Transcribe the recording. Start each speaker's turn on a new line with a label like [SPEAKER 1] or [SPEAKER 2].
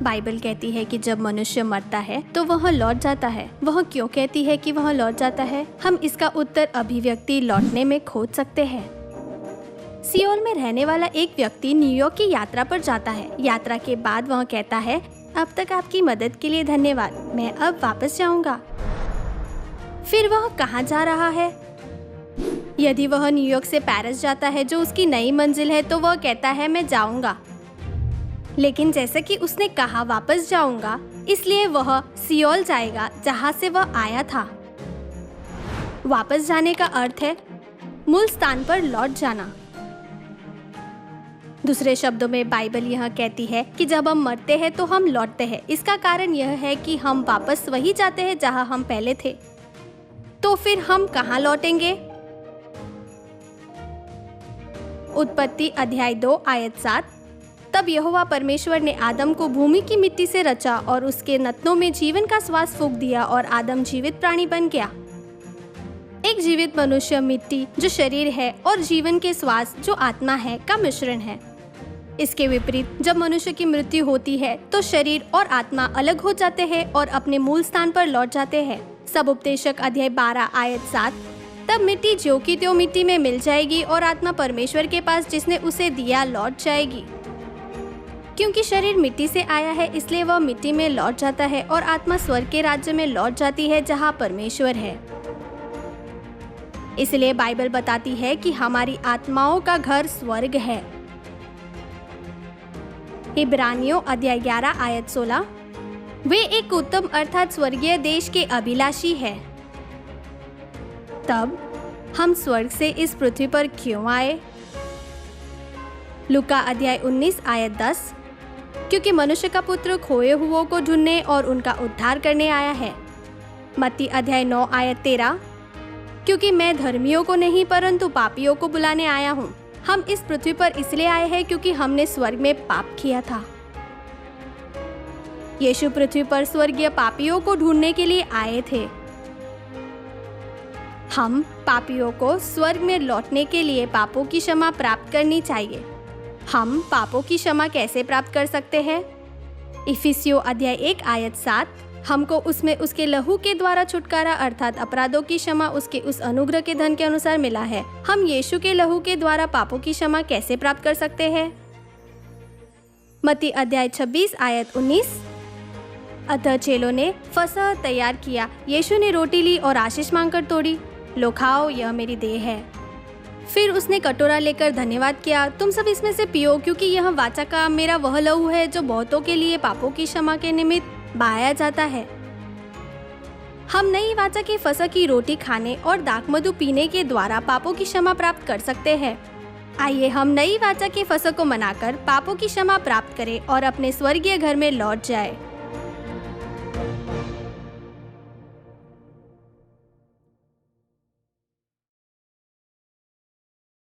[SPEAKER 1] Bible कहती है कि जब मनुष्य मरता है तो वह लौट जाता है। वह क्यों कहती है कि वह लौट जाता है? हम इसका उत्तर अभिव्यक्ति लौटने में खोज सकते हैं। सियोल में रहने वाला एक व्यक्ति न्यूयॉर्क की यात्रा पर जाता है। यात्रा के बाद वह कहता है, अब तक आपकी मदद के लिए धन्यवाद, मैं अब वापस जाऊंगा। फिर वह कहाँ जा रहा है? यदि वह न्यूयॉर्क से पेरिस जाता है जो उसकी नई मंजिल है, तो वह कहता है मैं जाऊंगा। लेकिन जैसा कि उसने कहा वापस जाऊंगा, इसलिए वह सियोल जाएगा जहां से वह आया था। वापस जाने का अर्थ है मूल स्थान पर लौट जाना। दूसरे शब्दों में बाइबल यह कहती है कि जब हम मरते हैं तो हम लौटते हैं। इसका कारण यह है कि हम वापस वही जाते हैं जहां हम पहले थे। तो फिर हम कहां लौटेंगे? उत्पत्ति अध्याय 2 आयत 7। तब यहोवा परमेश्वर ने आदम को भूमि की मिट्टी से रचा और उसके नथनों में जीवन का श्वास फूंक दिया और आदम जीवित प्राणी बन गया। एक जीवित मनुष्य मिट्टी जो शरीर है और जीवन के श्वास जो आत्मा है का मिश्रण है। इसके विपरीत जब मनुष्य की मृत्यु होती है तो शरीर और आत्मा अलग हो जाते हैं और अपने मूल स्थान पर लौट जाते हैं। सब उपदेशक अध्याय 12 आयत 7। तब मिट्टी ज्यों की त्यों मिट्टी में मिल जाएगी और आत्मा परमेश्वर के पास जिसने उसे दिया लौट जाएगी। क्योंकि शरीर मिट्टी से आया है इसलिए वह मिट्टी में लौट जाता है और आत्मा स्वर्ग के राज्य में लौट जाती है जहाँ परमेश्वर है। इसलिए बाइबल बताती है कि हमारी आत्माओं का घर स्वर्ग है। इब्रानियों अध्याय 11 आयत 16। वे एक उत्तम अर्थात स्वर्गीय देश के अभिलाषी है। तब हम स्वर्ग से इस पृथ्वी पर क्यों आए? लूका अध्याय 19 आयत 10। क्योंकि मनुष्य का पुत्र खोए हुओं को ढूंढने और उनका उद्धार करने आया है। मत्ती अध्याय 9 आयत 13। क्योंकि मैं धर्मियों को नहीं परंतु पापियों को बुलाने आया हूँ। हम इस पृथ्वी पर इसलिए आए हैं क्योंकि हमने स्वर्ग में पाप किया था। यीशु पृथ्वी पर स्वर्गीय पापियों को ढूंढने के लिए आए थे। हम पापियों को स्वर्ग में लौटने के लिए पापों की क्षमा प्राप्त करनी चाहिए। हम पापों की क्षमा कैसे प्राप्त कर सकते हैं? इफिसियों अध्याय 1 आयत 7। हमको उसमें उसके लहू के द्वारा छुटकारा अर्थात अपराधों की क्षमा उसके उस अनुग्रह के धन के अनुसार मिला है। हम यीशु के लहू के द्वारा पापों की क्षमा कैसे प्राप्त कर सकते हैं? मत्ती अध्याय 26 आयत 19। अतः चेलों ने फसह तैयार किया। यीशु ने रोटी ली और आशीष मांगकर तोड़ी। लो खाओ, यह मेरी देह है। फिर उसने कटोरा लेकर धन्यवाद किया। तुम सब इसमें से पियो क्योंकि यह वाचा का मेरा वह लहू है जो बहुतों के लिए पापों की क्षमा के निमित्त बहाया जाता है। हम नई वाचा की फसह की रोटी खाने और दाखमधु पीने के द्वारा पापों की क्षमा प्राप्त कर सकते हैं। आइए हम नई वाचा की फसह को मनाकर पापों की क्षमा प्राप्त करें और अपने स्वर्गीय घर में लौट जाएं।